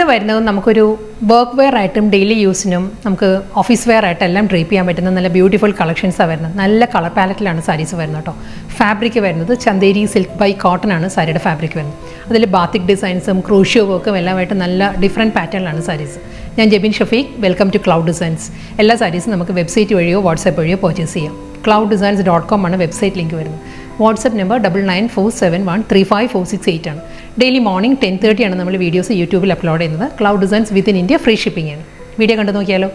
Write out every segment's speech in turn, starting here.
ഇന്ന് വരുന്നത് നമുക്കൊരു വർക്ക് വെയർ ആയിട്ടും ഡെയിലി യൂസിനും നമുക്ക് ഓഫീസ് വെയർ ആയിട്ടും എല്ലാം ഡ്രേപ്പ് ചെയ്യാൻ പറ്റുന്ന നല്ല ബ്യൂട്ടിഫുൾ കളക്ഷൻസാണ് വരുന്നത്. നല്ല കളർ പാലറ്റിലാണ് സാരീസ് വരുന്നത് കേട്ടോ. ഫാബ്രിക് വരുന്നത് ചന്തേരി സിൽക്ക് ബൈ കോട്ടൺ ആണ് സാരിയുടെ ഫാബ്രിക് വരുന്നത്. അതിൽ ബാത്തിക് ഡിസൈൻസും ക്രൂഷ്യോ വർക്കും എല്ലാമായിട്ട് നല്ല ഡിഫറെൻറ്റ് പാറ്റേണിലാണ് സാരീസ്. ഞാൻ Jebin Shafeeq, welcome to cloud designs. എല്ലാ സാരീസും നമുക്ക് വെബ്സൈറ്റ് വഴിയോ വാട്സാപ്പ് വഴിയോ പർച്ചേസ് ചെയ്യാം. clouddesigns.com ആണ് വെബ്സൈറ്റ് ലിങ്ക് വരുന്നത്. വാട്സപ്പ് നമ്പർ 9947135468 ആണ്. ഡെയിലി മോർണിംഗ് 10:30 ആണ് നമ്മൾ വീഡിയോസ് യൂട്യൂബിൽ അപ്ലോഡ് ചെയ്യുന്നത്. Cloud designs within India free shipping ആണ്. വീഡിയോ കണ്ടു നോക്കിയാലോ.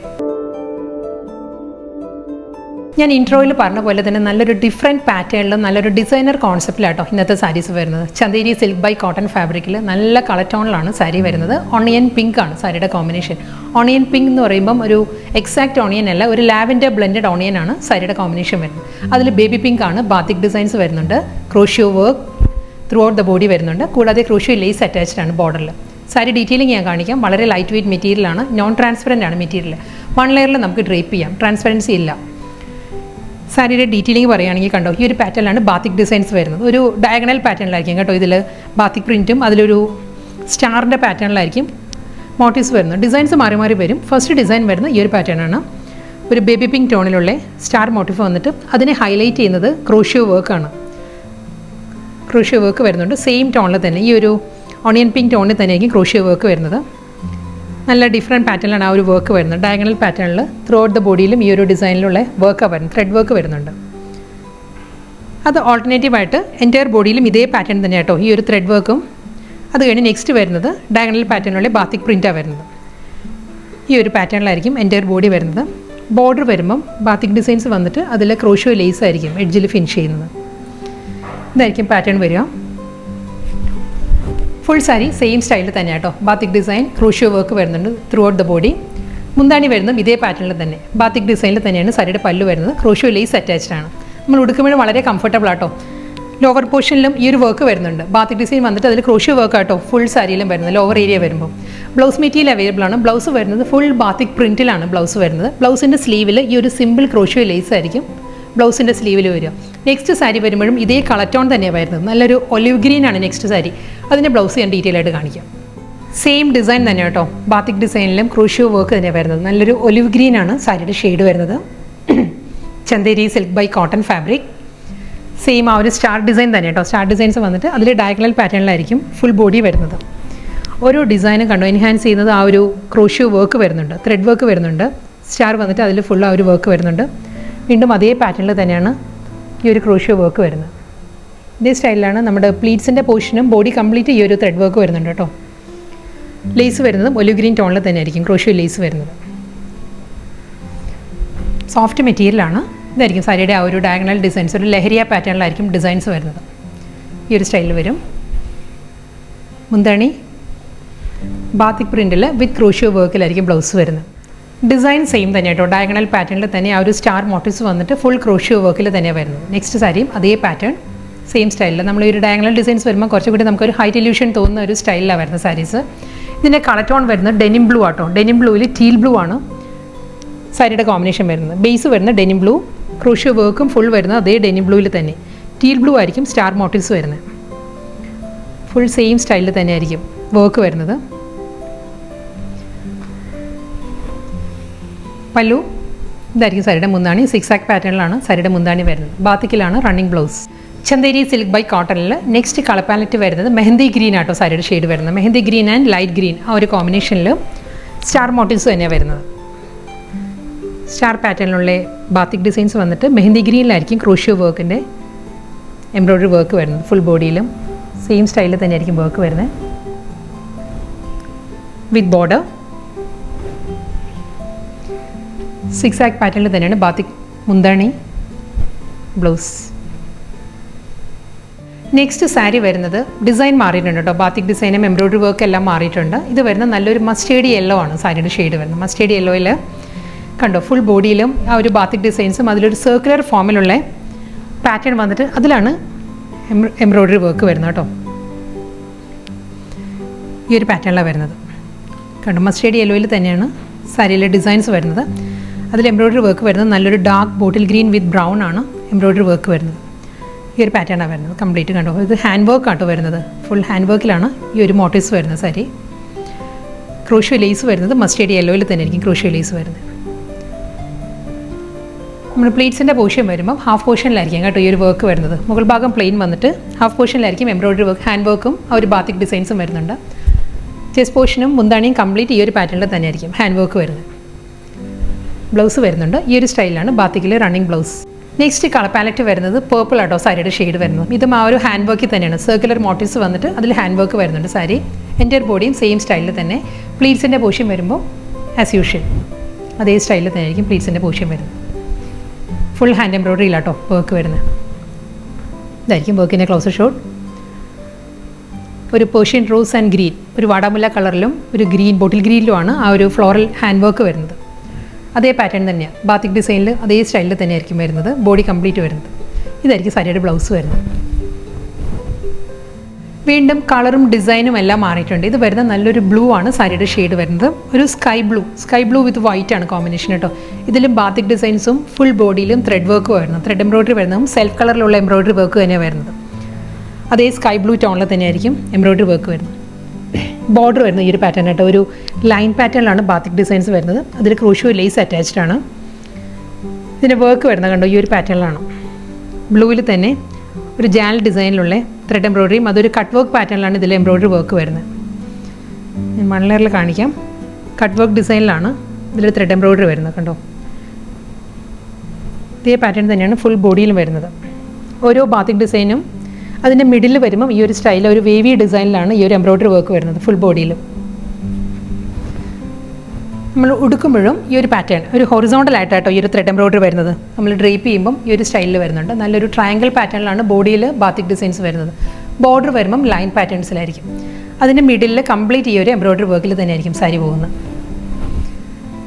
ഞാൻ ഇൻട്രോയിൽ പറഞ്ഞ പോലെ തന്നെ നല്ലൊരു ഡിഫറെൻറ്റ് പാറ്റേണിലും നല്ലൊരു ഡിസൈനർ കോൺസെപ്റ്റിലാട്ടോ ഇന്നത്തെ സാരീസ് വരുന്നത്. ചന്തേരി സിൽക്ക് ബൈ കോട്ടൺ ഫാബ്രിക്കിൽ നല്ല കളർ ടോണിലാണ് സാരി വരുന്നത്. ഓണിയൻ പിങ്ക് ആണ് സാരിയുടെ കോമ്പിനേഷൻ. ഓണിയൻ പിങ്ക് എന്ന് പറയുമ്പം ഒരു എക്സാക്റ്റ് ഓണിയൻ അല്ല, ഒരു ലാവൻഡർ ബ്ലെൻഡഡ് ഓണിയൻ ആണ് സാരിയുടെ കോമ്പിനേഷൻ വരുന്നത്. അതിൽ ബേബി പിങ്ക് ആണ്, ബാത്തിക് ഡിസൈൻസ് വരുന്നുണ്ട്, crochet work through out the body വരുന്നുണ്ട്. കൂടാതെ ക്രോഷ്യോ ലേസ് അറ്റാച്ച്ഡ് ആണ് ബോർഡറിൽ. സാരി ഡീറ്റെയിലിംഗ് ഞാൻ കാണിക്കാം. വളരെ ലൈറ്റ് വെയ്റ്റ് മെറ്റീരിയലാണ്, നോൺ ട്രാൻസ്പെറൻ്റ് ആണ് മെറ്റീരിയൽ. 1 ലെയറിൽ നമുക്ക് ഡ്രേപ്പ് ചെയ്യാം, ട്രാൻസ്പെറൻസി ഇല്ല. സാരിയുടെ ഡീറ്റെയിലിംഗ് പറയുകയാണെങ്കിൽ കണ്ടോ, ഈ ഒരു പാറ്റേണിലാണ് ബാത്തിക് ഡിസൈൻസ് വരുന്നത്. ഒരു ഡയഗണൽ പാറ്റേണിലായിരിക്കും കേട്ടോ. ഇതിൽ ബാത്തിക് പ്രിൻറ്റും അതിലൊരു സ്റ്റാറിൻ്റെ പാറ്റേണിലായിരിക്കും മോട്ടീവ്സ് വരുന്നത്. ഡിസൈൻസ് മാറി മാറി വരും. ഫസ്റ്റ് ഡിസൈൻ വരുന്നത് ഈ ഒരു പാറ്റേണാണ്. ഒരു ബേബി പിങ്ക് ടോണിലുള്ള സ്റ്റാർ മോട്ടീവ് വന്നിട്ട് അതിനെ ഹൈലൈറ്റ് ചെയ്യുന്നത് ക്രോഷ്യോ വർക്കാണ്. ക്രോഷ്യോ വർക്ക് വരുന്നുണ്ട് സെയിം ടോണിൽ തന്നെ. ഈ ഒരു ഓണിയൻ പിങ്ക് ടോണിൽ തന്നെയായിരിക്കും ക്രോഷ്യോ വർക്ക് വരുന്നത്. നല്ല ഡിഫറെൻറ്റ് പാറ്റേണിലാണ് ആ ഒരു വർക്ക് വരുന്നത്. ഡയഗണൽ പാറ്റേണിൽ ത്രൂ ഔട്ട് ദ ബോഡിയിലും ഈ ഒരു ഡിസൈനിലുള്ള വർക്കാണ് വരുന്നത്. ത്രെഡ് വർക്ക് വരുന്നുണ്ട്. അത് ഓൾട്ടർനേറ്റീവായിട്ട് എൻറ്റയർ ബോഡിയിലും ഇതേ പാറ്റേൺ തന്നെ കേട്ടോ, ഈ ഒരു ത്രെഡ് വർക്കും. അത് കഴിഞ്ഞ് നെക്സ്റ്റ് വരുന്നത് ഡയഗണൽ പാറ്റേണിലുള്ള ബാത്തിക് പ്രിൻറ്റാണ് വരുന്നത്. ഈ ഒരു പാറ്റേണിലായിരിക്കും എൻറ്റയർ ബോഡി വരുന്നത്. ബോർഡർ വരുമ്പം ബാത്തിക് ഡിസൈൻസ് വന്നിട്ട് അതിൽ ക്രോഷ്യോ ലേസ് ആയിരിക്കും എഡ്ജിൽ ഫിനിഷ് ചെയ്യുന്നത്. ഇതായിരിക്കും പാറ്റേൺ വരിക. ഫുൾ സാരി സെയിം സ്റ്റൈലിൽ തന്നെ കേട്ടോ. ബാത്തിക് ഡിസൈൻ ക്രോഷ്യോ വർക്ക് വരുന്നുണ്ട് ത്രൂ ഔട്ട് ദ ബോഡി. മുന്താണി വരുന്നത് ഇതേ പാറ്റേണിൽ തന്നെ ബാത്തിക് ഡിസൈനിൽ തന്നെയാണ് സാരിയുടെ പല്ലു വരുന്നത്. ക്രോഷ്യോ ലേസ് അറ്റാച്ച്ഡ് ആണ്. നമ്മൾ ഉടുക്കുമ്പോൾ വളരെ കംഫർട്ടബിൾ ആട്ടോ. ലോവർ പോർഷനിലും ഈ ഒരു വർക്ക് വരുന്നുണ്ട്. ബാത്തിക് ഡിസൈൻ വന്നിട്ട് അതിൽ ക്രോഷ്യോ വർക്ക് ആട്ടോ ഫുൾ സാരിയിലും വരുന്നത്. ലോവർ ഏരിയ വരുമ്പോൾ ബ്ലൗസ് മെറ്റീരിയൽ അവൈലബിൾ ആണ്. ബ്ലൗസ് വരുന്നത് ഫുൾ ബാത്തിക് പ്രിൻറ്റിലാണ് ബ്ലൗസ് വരുന്നത്. ബ്ലൗസിൻ്റെ സ്ലീവിൽ ഈ ഒരു സിമ്പിൾ ക്രോഷ്യോ ലേസ് ആയിരിക്കും ബ്ലൗസിൻ്റെ സ്ലീവിൽ വരിക. നെക്സ്റ്റ് സാരി വരുമ്പോഴും ഇതേ കളർ ടോൺ തന്നെയാണ് വരുന്നത്. നല്ലൊരു ഒലിവ് ഗ്രീൻ ആണ് നെക്സ്റ്റ് സാരി. അതിൻ്റെ ബ്ലൗസ് ഞാൻ ഡീറ്റെയിൽ ആയിട്ട് കാണിക്കാം. സെയിം ഡിസൈൻ തന്നെ കേട്ടോ. ബാത്തിക് ഡിസൈനിലും ക്രോഷ്യോ വർക്ക് തന്നെയാണ് വരുന്നത്. നല്ലൊരു ഒലിവ് ഗ്രീൻ ആണ് സാരിയുടെ ഷെയ്ഡ് വരുന്നത്. Chanderi silk by cotton fabric. Same ആ ഒരു സ്റ്റാർ ഡിസൈൻ തന്നെ കേട്ടോ. സ്റ്റാർ ഡിസൈൻസ് വന്നിട്ട് അതിൽ ഡയഗണൽ പാറ്റേണിലായിരിക്കും ഫുൾ ബോഡി വരുന്നത്. ഓരോ ഡിസൈനും കണ്ടോ എൻഹാൻസ് ചെയ്യുന്നത് ആ ഒരു ക്രോഷ്യോ വർക്ക് വരുന്നുണ്ട്, ത്രെഡ് വർക്ക് വരുന്നുണ്ട്. സ്റ്റാർ വന്നിട്ട് അതിൽ ഫുൾ ആ ഒരു വർക്ക് വരുന്നുണ്ട്. വീണ്ടും അതേ പാറ്റേണിൽ തന്നെയാണ് ഈ ഒരു ക്രോഷ്യോ വർക്ക് വരുന്നത്. ഇതേ സ്റ്റൈലിലാണ് നമ്മുടെ പ്ലീറ്റ്സിൻ്റെ പോർഷനും ബോഡി കംപ്ലീറ്റ് ഈ ഒരു ത്രെഡ് വർക്ക് വരുന്നുണ്ട് കേട്ടോ. ലേസ് വരുന്നതും ഒലിവ് ഗ്രീൻ ടോണിൽ തന്നെ ആയിരിക്കും ക്രോഷ്യോ ലേസ് വരുന്നത്. സോഫ്റ്റ് മെറ്റീരിയലാണ്. ഇതായിരിക്കും സാരിയുടെ ആ ഒരു ഡയഗണൽ ഡിസൈൻസ്. ഒരു ലഹരിയ പാറ്റേണിലായിരിക്കും ഡിസൈൻസ് വരുന്നത്. ഈ ഒരു സ്റ്റൈലിൽ വരും. മുന്താണി ബാത്തിക് പ്രിൻറ്റിൽ വിത്ത് ക്രോഷ്യോ വർക്കിലായിരിക്കും ബ്ലൗസ് വരുന്നത്. ഡിസൈൻ സെയിം തന്നെ കേട്ടോ. ഡയഗണൽ പാറ്റേണിൽ തന്നെ ആ ഒരു സ്റ്റാർ മോട്ടീവ്സ് വന്നിട്ട് ഫുൾ ക്രോഷ്യോ വർക്കിൽ തന്നെയാണ് വരുന്നത്. നെക്സ്റ്റ് സാരിയും അതേ പാറ്റേൺ സെയിം സ്റ്റൈലിൽ. നമ്മൾ ഈ ഒരു ഡയഗണൽ ഡിസൈൻസ് വരുമ്പോൾ കുറച്ചുകൂടി നമുക്കൊരു ഹൈറ്റ് ഇല്യൂഷൻ തോന്നുന്ന ഒരു സ്റ്റൈലിലാണ് വരുന്നത് സാരീസ്. ഇതിൻ്റെ കളർ ടോൺ വരുന്നത് ഡെനിം ബ്ലൂ ആട്ടോ. ഡെനിം ബ്ലൂവിൽ ടീൽ ബ്ലൂ ആണ് സാരിയുടെ കോമ്പിനേഷൻ വരുന്നത്. ബേസ് വരുന്നത് ഡെനിം ബ്ലൂ, ക്രോഷ്യോ വർക്കും ഫുൾ വരുന്നത് അതേ ഡെനിം ബ്ലൂവിൽ തന്നെ. ടീൽ ബ്ലൂ ആയിരിക്കും സ്റ്റാർ മോട്ടീവ്സ് വരുന്നത്. ഫുൾ സെയിം സ്റ്റൈലിൽ തന്നെ ആയിരിക്കും വർക്ക് വരുന്നത്. പല്ലു ഇതായിരിക്കും സാരിയുടെ മുന്താണി. 6 ആക്ക് പാറ്റേണിലാണ് സാരിയുടെ മുന്താണി വരുന്നത്. ബാത്തിക്കിലാണ് running blouse. Chanderi silk by കോട്ടണിൽ നെക്സ്റ്റ് കളർ പാലറ്റ് വരുന്നത് മെഹന്തി ഗ്രീൻ ആട്ടോ സാരിയുടെ ഷെയ്ഡ് വരുന്നത്. Mehndi green and light green ആ ഒരു കോമ്പിനേഷനിൽ സ്റ്റാർ മോട്ടീവ്സ് തന്നെയാണ് വരുന്നത്. സ്റ്റാർ പാറ്റേണിലുള്ള ബാത്തിക് ഡിസൈൻസ് വന്നിട്ട് മെഹന്തി ഗ്രീനിലായിരിക്കും ക്രോഷ്യോ വർക്കിൻ്റെ എംബ്രോയ്ഡറി വർക്ക് വരുന്നത്. ഫുൾ ബോഡിയിലും സെയിം സ്റ്റൈലിൽ തന്നെയായിരിക്കും വർക്ക് വരുന്നത് വിത്ത് ബോർഡർ. 6 ആക്ക് പാറ്റേണിൽ തന്നെയാണ് ബാത്തിക് മുന്താണി ബ്ലൗസ്. നെക്സ്റ്റ് സാരി വരുന്നത് ഡിസൈൻ മാറിയിട്ടുണ്ട് കേട്ടോ. ബാത്തിക് ഡിസൈനും എംബ്രോയ്ഡറി വർക്ക് എല്ലാം മാറിയിട്ടുണ്ട്. ഇത് വരുന്നത് നല്ലൊരു മസ്റ്റേർഡ് യെല്ലോ ആണ് സാരിയുടെ ഷെയ്ഡ് വരുന്നത്. മസ്റ്റേർഡ് യെല്ലോയിൽ കണ്ടോ ഫുൾ ബോഡിയിലും ആ ഒരു ബാത്തിക് ഡിസൈൻസും അതിലൊരു സർക്കുലർ ഫോമിലുള്ള പാറ്റേൺ വന്നിട്ട് അതിലാണ് എംബ്രോയ്ഡറി വർക്ക് വരുന്നത് കേട്ടോ. ഈ ഒരു പാറ്റേണിലാണ് വരുന്നത്. കണ്ടോ മസ്റ്റേർഡ് യെല്ലോയിൽ തന്നെയാണ് സാരിയിലെ ഡിസൈൻസ് വരുന്നത്. അതിൽ എംബ്രോയ്ഡറി വർക്ക് വരുന്നത് നല്ലൊരു ഡാർക്ക് ബോട്ടിൽ ഗ്രീൻ വിത്ത് ബ്രൗൺ ആണ് എംബ്രോയ്ഡറി വർക്ക് വരുന്നത്. ഈ ഒരു പാറ്റേണാണ് വരുന്നത് കംപ്ലീറ്റ് കണ്ടോ. ഇത് ഹാൻഡ് വർക്ക് ആട്ടോ വരുന്നത്. ഫുൾ ഹാൻഡ് വർക്കിലാണ് ഈ ഒരു മോട്ടീവ്സ് വരുന്നത് സാരി. ക്രോഷ്യോ ലേസ് വരുന്നത് മസ്റ്റേർഡ് യെല്ലോയിൽ തന്നെ ആയിരിക്കും ക്രോഷ്യോ ലേസ് വരുന്നത്. നമ്മൾ പ്ലീറ്റ്സിൻ്റെ പോർഷൻ വരുമ്പോൾ ഹാഫ് പോർഷനിലായിരിക്കും കേട്ടോ ഈ ഒരു വർക്ക് വരുന്നത്. മുകൾ ഭാഗം പ്ലെയിൻ വന്നിട്ട് ഹാഫ് പോർഷനിലായിരിക്കും എംബ്രോയിഡറി വർക്ക്, ഹാൻഡ് വർക്കും ആ ഒരു ബാത്തിക് ഡിസൈൻസും വരുന്നുണ്ട്. ചെസ്റ്റ് പോർഷനും മുന്താണിയും കംപ്ലീറ്റ് ഈ ഒരു പാറ്റേണിൽ തന്നെ ആയിരിക്കും ഹാൻഡ് വർക്ക് വരുന്നത്. ബ്ലൗസ് വരുന്നുണ്ട് ഈ ഒരു സ്റ്റൈലാണ് ബാത്തിക്കിൽ running blouse. Next colour palette വരുന്നത് പേർപ്പിൾ ആട്ടോ സാരിയുടെ ഷെയ്ഡ് വരുന്നത്. ഇതും ആ ഒരു ഹാൻഡ് വർക്കിൽ തന്നെയാണ്, സർക്കുലർ മോട്ടീവ്സ് വന്നിട്ട് അതിൽ ഹാൻഡ് വർക്ക് വരുന്നുണ്ട്. സാരി എൻ്റർ ബോഡിയും സെയിം സ്റ്റൈലിൽ തന്നെ. പ്ലീറ്റ്സിൻ്റെ പോർഷൻ വരുമ്പോൾ ആസ് യൂഷ്വൽ അതേ സ്റ്റൈലിൽ തന്നെ ആയിരിക്കും പ്ലീറ്റ്സിൻ്റെ പോർഷൻ വരുന്നത്. ഫുൾ ഹാൻഡ് എംബ്രോയിഡറിയിലാട്ടോ വർക്ക് വരുന്നത്. ഇതായിരിക്കും വർക്കിൻ്റെ ക്ലോസർ ഷോട്ട്. ഒരു പേർഷ്യൻ റോസ് ആൻഡ് ഗ്രീൻ, ഒരു വാടാമുല്ല കളറിലും ഒരു ഗ്രീൻ ബോട്ടിൽ ഗ്രീനിലുമാണ് ആ ഒരു ഫ്ലോറൽ ഹാൻഡ് വർക്ക് വരുന്നത്. അതേ പാറ്റേൺ തന്നെയാണ്, ബാത്തിക് ഡിസൈനിൽ അതേ സ്റ്റൈലിൽ തന്നെ ആയിരിക്കും വരുന്നത്. ബോഡി കംപ്ലീറ്റ് വരുന്നത്. ഇതായിരിക്കും സാരിയുടെ ബ്ലൗസ് വരുന്നത്. വീണ്ടും കളറും ഡിസൈനും എല്ലാം മാറിയിട്ടുണ്ട്. ഇത് വരുന്ന നല്ലൊരു ബ്ലൂ ആണ് സാരിയുടെ ഷെയ്ഡ് വരുന്നത്. ഒരു സ്കൈ ബ്ലൂ വിത്ത് വൈറ്റ് ആണ് കോമ്പിനേഷൻ കേട്ടോ. ഇതിലും ബാത്തിക് ഡിസൈൻസും ഫുൾ ബോഡിയിലും ത്രെഡ് വർക്ക് വരുന്നത്. ത്രെഡ് എംബ്രോയിഡറി വരുന്നതും സെൽഫ് കളറിലുള്ള എംബ്രോയിഡറി വർക്ക് തന്നെയാണ് വരുന്നത്. അതേ സ്കൈ ബ്ലൂ ടോണിൽ തന്നെയായിരിക്കും എംബ്രോയിഡറി വർക്ക് വരുന്നത്. ബോർഡർ വരുന്നത് ഈ ഒരു പാറ്റേൺ ആയിട്ട് ഒരു ലൈൻ പാറ്റേണിലാണ് ബാത്തിക് ഡിസൈൻസ് വരുന്നത്. അതിൽ ക്രോഷ്യോ ലേസ് അറ്റാച്ച്ഡ് ആണ്. ഇതിൻ്റെ വർക്ക് വരുന്നത് കണ്ടോ ഈ ഒരു പാറ്റേണിലാണ്. ബ്ലൂവിൽ തന്നെ ഒരു ജാൽ ഡിസൈനിലുള്ള ത്രെഡ് എംബ്രോയിഡറിയും അതൊരു കട്ട് വർക്ക് പാറ്റേണിലാണ് ഇതിൽ എംബ്രോയിഡറി വർക്ക് വരുന്നത്. ഞാൻ വൺ ലെയറിൽ കാണിക്കാം. കട്ട് വർക്ക് ഡിസൈനിലാണ് ഇതിൽ ത്രെഡ് എംബ്രോയിഡറി വരുന്നത് കണ്ടോ. ഇതേ പാറ്റേൺ തന്നെയാണ് ഫുൾ ബോഡിയിലും വരുന്നത്. ഓരോ ബാത്തിക് ഡിസൈനും അതിൻ്റെ മിഡിൽ വരുമ്പം ഈ ഒരു സ്റ്റൈൽ ഒരു വേവി ഡിസൈനിലാണ് ഈ ഒരു എംബ്രോയിഡറി വർക്ക് വരുന്നത് ഫുൾ ബോഡിയിലും. നമ്മൾ ഉടുക്കുമ്പോഴും ഈ ഒരു പാറ്റേൺ ഒരു ഹൊറിസോണ്ടൽ ആയിട്ടാട്ടോ ഈ ഒരു ത്രെഡ് എംബ്രോയിഡറി വരുന്നത്. നമ്മൾ ഡ്രേപ്പ് ചെയ്യുമ്പം ഈ ഒരു സ്റ്റൈലിൽ വരുന്നുണ്ട്. നല്ലൊരു ട്രയാങ്കിൾ പാറ്റേണിലാണ് ബോഡിയിൽ ബാത്തിക് ഡിസൈൻസ് വരുന്നത്. ബോർഡർ വരുമ്പം ലൈൻ പാറ്റേൺസിലായിരിക്കും. അതിൻ്റെ മിഡിലിൽ കംപ്ലീറ്റ് ഈ ഒരു എംബ്രോയിഡറി വർക്കിൽ തന്നെയായിരിക്കും സാരി പോകുന്നത്.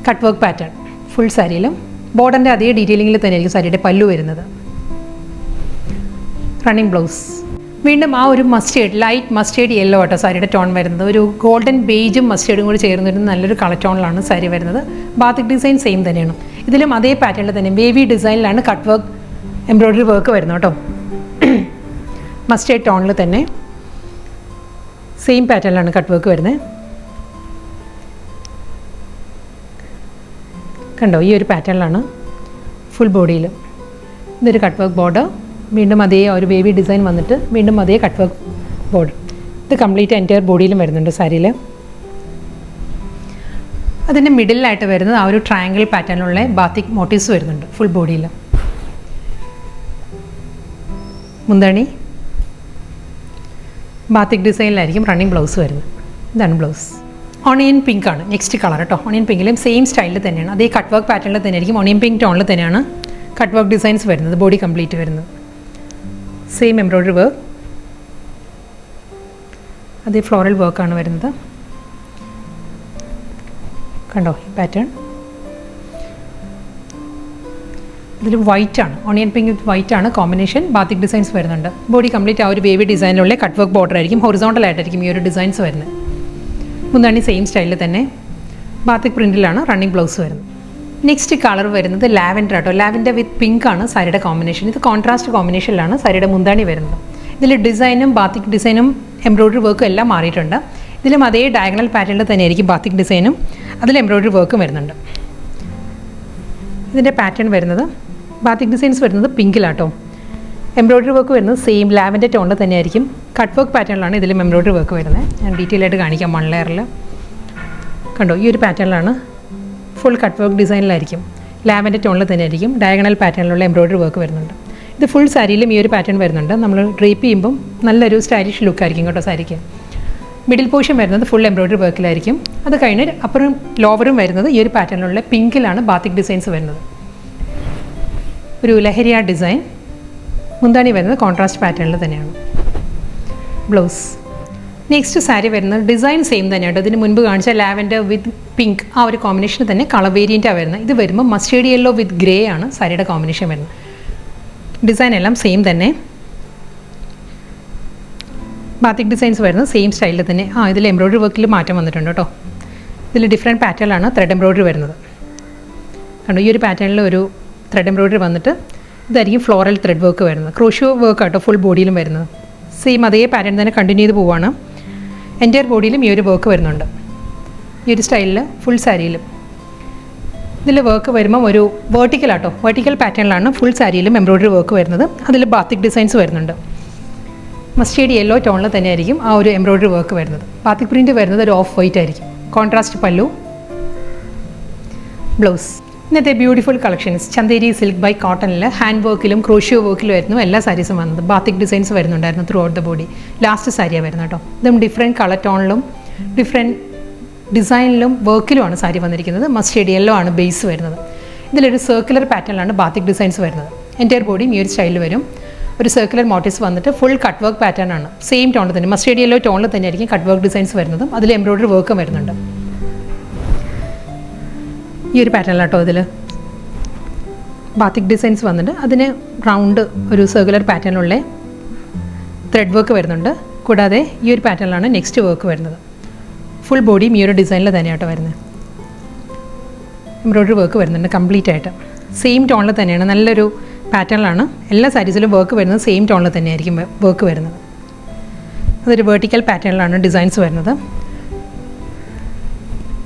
കട്ട് വർക്ക് പാറ്റേൺ ഫുൾ സാരിയിലും ബോർഡറിൻ്റെ അതേ ഡീറ്റെയിലിങ്ങിൽ തന്നെയായിരിക്കും സാരിയുടെ പല്ലു വരുന്നത്. റണ്ണിങ് ബ്ലൗസ് വീണ്ടും ആ ഒരു മസ്റ്റേർഡ് ലൈറ്റ് മസ്റ്റേർഡ് യെല്ലോ ആട്ടോ സാരിയുടെ ടോൺ വരുന്നത്. ഒരു ഗോൾഡൻ ബേജും മസ്റ്റേർഡും കൂടി ചേർന്ന് വരുന്ന നല്ലൊരു കളർ ടോണിലാണ് സാരി വരുന്നത്. ബാത്തിക് ഡിസൈൻ സെയിം തന്നെയാണ്. ഇതിലും അതേ പാറ്റേണിൽ തന്നെ വേവി ഡിസൈനിലാണ് കട്ട് വർക്ക് എംബ്രോയിഡറി വർക്ക് വരുന്നത് കേട്ടോ. മസ്റ്റേർഡ് ടോണിൽ തന്നെ സെയിം പാറ്റേണിലാണ് കട്ട് വർക്ക് വരുന്നത്. കണ്ടോ ഈ ഒരു പാറ്റേണിലാണ് ഫുൾ ബോഡിയിൽ. ഇതൊരു കട്ട് വർക്ക് ബോർഡർ, വീണ്ടും അതേ ഒരു വേവി ഡിസൈൻ വന്നിട്ട് വീണ്ടും അതേ കട്ട് വർക്ക് ബോർഡർ. ഇത് കംപ്ലീറ്റ് എൻ്റയർ ബോഡിയിലും വരുന്നുണ്ട് സാരിയിൽ. അതിൻ്റെ മിഡിലായിട്ട് വരുന്നത് ആ ഒരു ട്രയാങ്കിൾ പാറ്റേണിലുള്ള ബാത്തിക് മോട്ടീവ്സ് വരുന്നുണ്ട് ഫുൾ ബോഡിയിൽ. മുന്താണി ബാത്തിക് ഡിസൈനിലായിരിക്കും റണ്ണിങ് ബ്ലൗസ് വരുന്നത്. ഇതാണ് ബ്ലൗസ്. ഓണിയൻ പിങ്ക് ആണ് നെക്സ്റ്റ് കളർ കേട്ടോ. ഓണിയൻ പിങ്കിലും സെയിം സ്റ്റൈലിൽ തന്നെയാണ്, അതേ കട്ട് വർക്ക് പാറ്റേണിൽ തന്നെയായിരിക്കും ഓണിയൻ പിങ്ക് ടോണിൽ തന്നെയാണ് കട്ട് വർക്ക് ഡിസൈൻസ് വരുന്നത്. ബോഡി കംപ്ലീറ്റ് വരുന്നത് സെയിം എംബ്രോയിഡറി വർക്ക്, അതേ ഫ്ലോറൽ വർക്കാണ് വരുന്നത്. കണ്ടോ ഈ പാറ്റേൺ. ഇതിൽ വൈറ്റ് ആണ്, ഓണിയൻ പിങ്ക് വിത്ത് വൈറ്റ് ആണ് കോമ്പിനേഷൻ. ബാത്തിക് ഡിസൈൻസ് വരുന്നുണ്ട്. ബോഡി കംപ്ലീറ്റ് ആ ഒരു ബേബി ഡിസൈനിലുള്ള കട്ട് വർക്ക് ബോർഡർ ആയിരിക്കും. ഹൊറിസോണ്ടൽ ആയിട്ടായിരിക്കും ഈ ഒരു ഡിസൈൻസ് വരുന്നത്. മുന്താണി സെയിം സ്റ്റൈലിൽ തന്നെ ബാത്തിക് പ്രിൻറ്റിലാണ് റണ്ണിങ് ബ്ലൗസ് വരുന്നത്. നെക്സ്റ്റ് കളർ വരുന്നത് ലാവൻഡർ ആട്ടോ. ലാവൻഡർ വിത്ത് പിങ്ക് ആണ് സാരിയുടെ കോമ്പിനേഷൻ. ഇത് കോൺട്രാസ്റ്റ് കോമ്പിനേഷനിലാണ് സാരിയുടെ മുന്താണി വരുന്നത്. ഇതിൽ ഡിസൈനും ബാത്തിക് ഡിസൈനും എംബ്രോയിഡറി വർക്കും എല്ലാം മാറിയിട്ടുണ്ട്. ഇതിലും അതേ ഡയഗണൽ പാറ്റേണിൽ തന്നെയായിരിക്കും ബാത്തിക് ഡിസൈനും അതിൽ എംബ്രോയിഡറി വർക്കും വരുന്നുണ്ട്. ഇതിൻ്റെ പാറ്റേൺ വരുന്നത് ബാത്തിക് ഡിസൈൻസ് വരുന്നത് പിങ്കിലാട്ടോ. എംബ്രോയിഡറി വർക്ക് വരുന്നത് സെയിം ലാവൻഡർ ടോണിൽ തന്നെയായിരിക്കും. കട്ട് വർക്ക് പാറ്റേണിലാണ് ഇതിലും എംബ്രോയിഡറി വർക്ക് വരുന്നത്. ഞാൻ ഡീറ്റെയിൽ ആയിട്ട് കാണിക്കാം വൺ ലെയറിൽ. കണ്ടോ ഈ ഒരു പാറ്റേണിലാണ് ഫുൾ കട്ട് വർക്ക് ഡിസൈനിലായിരിക്കും. ലാവൻഡർ ടോണിൽ തന്നെയായിരിക്കും ഡയഗണൽ പാറ്റേണിലുള്ള എംബ്രോയിഡറി വർക്ക് വരുന്നുണ്ട്. ഇത് ഫുൾ സാരിയിലും ഈ ഒരു പാറ്റേൺ വരുന്നുണ്ട്. നമ്മൾ ഡ്രേപ്പ് ചെയ്യുമ്പം നല്ലൊരു സ്റ്റൈലിഷ് ലുക്കായിരിക്കും കേട്ടോ സാരിക്ക്. മിഡിൽ പോർഷൻ വരുന്നത് ഫുൾ എംബ്രോയിഡറി വർക്കിലായിരിക്കും. അത് കഴിഞ്ഞ് അപ്പുറം ലോവറും വരുന്നത് ഈ ഒരു പാറ്റേണിലുള്ള പിങ്കിലാണ് ബാത്തിക് ഡിസൈൻസ് വരുന്നത്. ഒരു ലഹരിയ ഡിസൈൻ. മുന്താണി വരുന്നത് കോൺട്രാസ്റ്റ് പാറ്റേണിൽ തന്നെയാണ്. ബ്ലൗസ്. നെക്സ്റ്റ് സാരി വരുന്നത് ഡിസൈൻ സെയിം തന്നെയാണ്. ഇതിന് മുൻപ് കാണിച്ച ലാവൻഡർ വിത്ത് പിങ്ക് ആ ഒരു കോമ്പിനേഷൻ തന്നെ കളർ വേരിയൻറ്റാണ് വരുന്നത്. ഇത് വരുമ്പോൾ മസ്റ്റേർഡ് യെല്ലോ വിത്ത് ഗ്രേ ആണ് സാരിയുടെ കോമ്പിനേഷൻ വരുന്നത്. ഡിസൈൻ എല്ലാം സെയിം തന്നെ. ബാത്തിക് ഡിസൈൻസ് വരുന്നത് സെയിം സ്റ്റൈലിൽ തന്നെ. ഇതിൽ എംബ്രോയിഡറി വർക്കിൽ മാറ്റം വന്നിട്ടുണ്ട് കേട്ടോ. ഇതിൽ ഡിഫറെൻറ്റ് പാറ്റേണിലാണ് ത്രെഡ് എംബ്രോയിഡറി വരുന്നത്. കണ്ടോ ഈ ഒരു പാറ്റേണിൽ ഒരു ത്രെഡ് എംബ്രോയിഡറി വന്നിട്ട് ഇതായിരിക്കും ഫ്ലോറൽ ത്രെഡ് വർക്ക് വരുന്നത്. ക്രോഷ്യോ വർക്ക് ആട്ടോ ഫുൾ ബോഡിയിലും വരുന്നത്. സെയിം അതേ പാറ്റേൺ തന്നെ കണ്ടിന്യൂ ചെയ്ത് പോവുകയാണ്. എൻ്റയർ ബോഡിയിലും ഈ ഒരു വർക്ക് വരുന്നുണ്ട്. ഈ ഒരു സ്റ്റൈലിൽ ഫുൾ സാരിയിലും. ഇതിൽ വർക്ക് വരുമ്പം ഒരു വെർട്ടിക്കൽ പാറ്റേണിലാണ് ഫുൾ സാരിയിലും എംബ്രോയ്ഡറി വർക്ക് വരുന്നത്. അതിൽ ബാത്തിക് ഡിസൈൻസ് വരുന്നുണ്ട്. മസ്റ്റേർഡ് യെല്ലോ ടോണിൽ തന്നെയായിരിക്കും ആ ഒരു എംബ്രോയ്ഡറി വർക്ക് വരുന്നത്. ബാത്തിക് പ്രിൻറ്റ് വരുന്നത് ഒരു ഓഫ് വൈറ്റ് ആയിരിക്കും. Contrast pallu, blouse. ഇന്നത്തെ beautiful collections Chanderi silk by കോട്ടണിൽ ഹാൻഡ് വർക്കിലും ക്രോഷ്യോ വർക്കിലും ആയിരുന്നു എല്ലാ സാരീസും വന്നത്. ബാത്തിക് ഡിസൈൻസ് വരുന്നുണ്ടായിരുന്നു throughout the body. Last സാരിയാണ് വരുന്നത് കേട്ടോ. ഇതും ഡിഫറെൻറ്റ് കളർ ടോണിലും ഡിഫറെൻറ്റ് ഡിസൈനിലും വർക്കിലുമാണ് സാരി വന്നിരിക്കുന്നത്. മസ്റ്റേർഡ് യെല്ലോ ആണ് ബേസ് വരുന്നത്. ഇതിലൊരു സർക്കുലർ പാറ്റേണിലാണ് ബാത്തിക് ഡിസൈൻസ് വരുന്നത്. എൻ്റയർ ബോഡിയും ഈ ഒരു സ്റ്റൈലിൽ വരും. ഒരു സർക്കുലർ മോട്ടീവ്സ് വന്നിട്ട് ഫുൾ കട്ട് വർക്ക് പാറ്റേൺ ആണ്. സെയിം ടോണിൽ തന്നെ മസ്റ്റേർഡ് യെല്ലോ ടോണിൽ തന്നെ ആയിരിക്കും കട്ട് വർക്ക് ഡിസൈൻസ് വരുന്നതും അതിൽ എംബ്രോയ്ഡറി വർക്കും വരുന്നുണ്ട്. ഈ ഒരു പാറ്റേണിലാട്ടോ ഇതിൽ ബാത്തിക് ഡിസൈൻസ് വന്നിട്ട് അതിന് റൗണ്ട് ഒരു സർക്കുലർ പാറ്റേണിലുള്ള ത്രെഡ് വർക്ക് വരുന്നുണ്ട്. കൂടാതെ ഈ ഒരു പാറ്റേണിലാണ് നെക്സ്റ്റ് വർക്ക് വരുന്നത്. ഫുൾ ബോഡിയും ഈ ഒരു ഡിസൈനിൽ തന്നെയാട്ടോ വരുന്നത്. എംബ്രോയ്ഡറി വർക്ക് വരുന്നുണ്ട് കംപ്ലീറ്റ് ആയിട്ട്. സെയിം ടോണിൽ തന്നെയാണ്, നല്ലൊരു പാറ്റേണിലാണ്. എല്ലാ സാരീസിലും വർക്ക് വരുന്നത് സെയിം ടോണിൽ തന്നെയായിരിക്കും വർക്ക് വരുന്നത്. അതൊരു വെർട്ടിക്കൽ പാറ്റേണിലാണ് ഡിസൈൻസ് വരുന്നത്.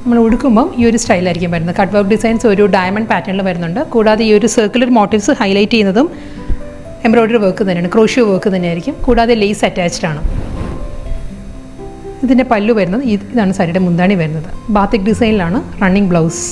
നമ്മൾ ഉടുക്കുമ്പം ഈ ഒരു സ്റ്റൈലായിരിക്കും വരുന്നത്. കട്ട് വർക്ക് ഡിസൈൻസ് ഒരു ഡയമണ്ട് പാറ്റേണിൽ വരുന്നുണ്ട്. കൂടാതെ ഈ ഒരു സർക്കുലർ മോട്ടീവ്സ് ഹൈലൈറ്റ് ചെയ്യുന്നതും എംബ്രോയ്ഡറി വർക്ക് തന്നെയാണ്, ക്രോഷ്യോ വർക്ക് തന്നെയായിരിക്കും. കൂടാതെ ലേസ് അറ്റാച്ച്ഡ് ആണ്. ഇതിൻ്റെ പല്ലു വരുന്നത് ഇതാണ് സാരിയുടെ മുന്താണി വരുന്നത്. ബാത്തിക് ഡിസൈനിലാണ് റണ്ണിങ് ബ്ലൗസ്.